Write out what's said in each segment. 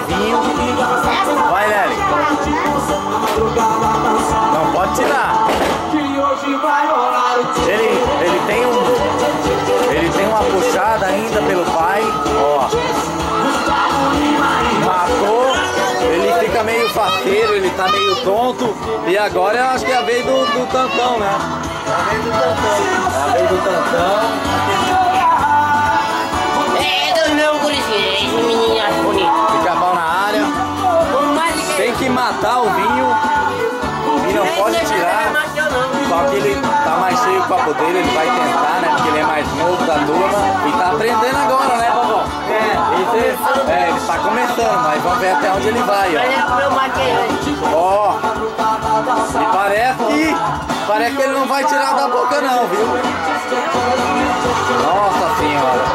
vinho. Vai, Nelly. Não pode tirar. Ele tem uma puxada ainda pelo pai. Ó. Matou. Ele fica meio faceiro, ele tá meio tonto. E agora eu acho que é a vez do Tantão, né? É a vez do Tantão. É a vez do Tantão. Fica a mão na área. Tem que matar o vinho. E não pode tirar. Só que ele tá mais cheio o copo dele. Ele vai tentar, né? Porque ele é mais novo da turma. E tá aprendendo agora, né, vovó? Ele tá começando, mas vamos ver até onde ele vai, ó. Ó. E parece que ele não vai tirar da boca não, viu? Nossa senhora.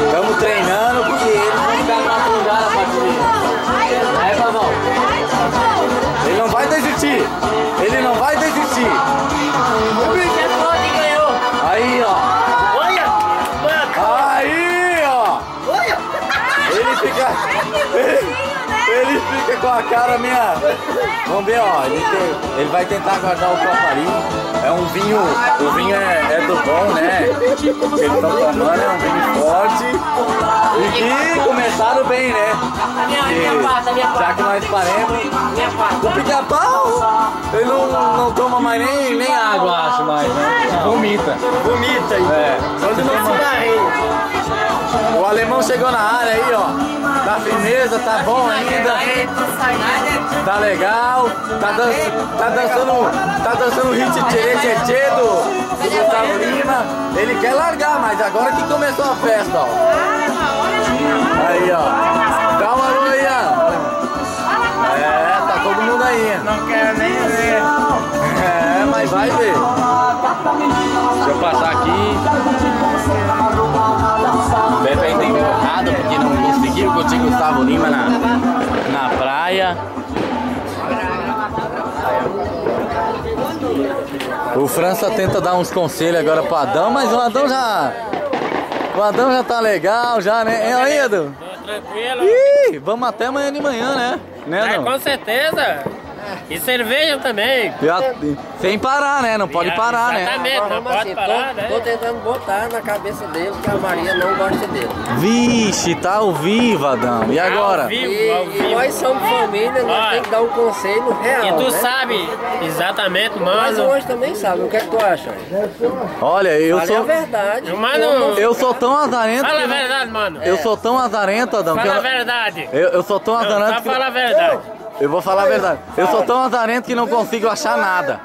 Estamos treinando porque eles vão ficar na madrugada pra comer. Aí, vovó. Ele não vai desistir. Ele não vai desistir. Aí, ó. Aí, ó. Ele fica com a cara minha. Vamos ver, ó. Ele vai tentar guardar o copo ali. É um vinho. O vinho é do bom, né? Que eles estão tomando, é um vinho forte. E que começaram bem, né? Já que nós paremos. O pica-pau, ele não toma mais nem água, acho mais, né? Vomita aí. Quando não se barreira. O alemão chegou na área aí, ó. Tá firmeza, tá bom ainda. Tá legal. Tá dançando o hit tchê do Gustavo Lima. Ele quer largar, mas agora que começou a festa, ó. Aí, ó. Dá uma alô aí, ó. Tá todo mundo aí. Não quero nem ver. Mas vai ver. Deixa eu passar aqui. Pepe ainda empurrado porque não conseguiu curtir Gustavo Lima na praia. O França tenta dar uns conselhos agora pro Adão, mas o Adão já tá legal já, né? É aí, Adão? Tranquilo. Ih, vamos até amanhã de manhã, né? Adão? Com certeza. E cerveja também. Sem parar, né? Não pode parar, né? Exatamente, não pode assim, parar, né? Tô tentando botar na cabeça dele que a Maria não gosta dele. Vixe, tá ao vivo, Adão. E agora? Ao vivo. E nós somos família, nós temos que dar um conselho real. E tu né? sabe exatamente, Mas mano. hoje também sabe. O que é que tu acha? Olha, eu Fala sou... a verdade. Mano, Eu sou tão azarento. fala a que não- verdade, mano. Eu sou tão azarento, Adão. que Fala a eu... verdade. Eu sou tão azarento. Só fala a verdade. Eu vou falar a verdade. Eu sou tão azarento que não consigo achar nada.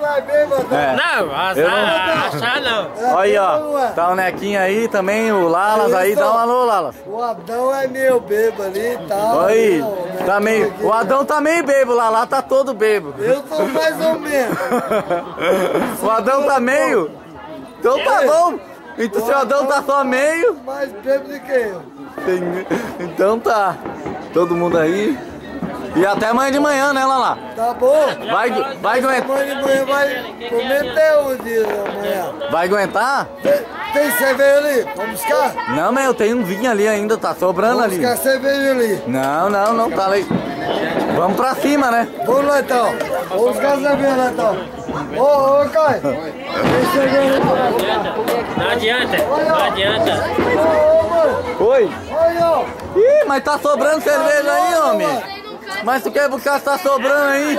Não, achar não. Olha aí, ó. Tá o Nequinho aí também, o Lalas aí. Dá um alô, Lalas. O Adão é meio bêbado ali e tal. Aí, Não, tá meio... O Adão tá meio bêbado, o Lala tá todo bêbado. Eu tô mais ou menos. O Adão tá meio? Então tá bom. Então se o Adão tá só meio... Mais bêbado do que eu. Então tá. Todo mundo aí. E até amanhã de manhã, né, Lala? Tá bom? Vai aguentar? Amanhã de manhã vai comer até o dia da manhã. Vai aguentar? Tem cerveja ali? Vamos buscar? Não, mas eu tenho um vinho ali ainda, tá sobrando Vamos ali. buscar cerveja ali. Não, tá ali. Vamos pra cima, né? Vamos lá então. Vamos buscar cerveja lá então. Ô, Caio. Tem cerveja ali. Não adianta, não adianta. Ô, mano. Oi. Olha, Ih, mas tá sobrando cerveja aí, homem. Mas tu quer buscar se tá sobrando aí?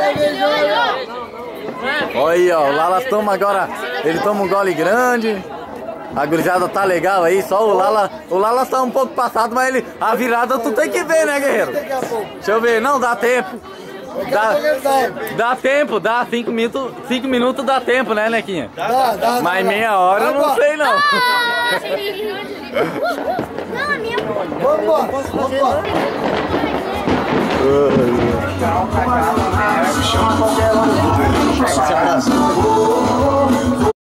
Olha aí, ó, o Lalas toma agora, ele toma um gole grande. A gurizada tá legal aí, só o Lalas tá um pouco passado, mas ele, a virada tu tem que ver, né, guerreiro? daqui a pouco. Deixa eu ver, não, dá tempo. Dá tempo, dá 5 minutos dá tempo, né, Nequinha? Dá. Mas meia hora eu não sei não. Vamos embora. Vai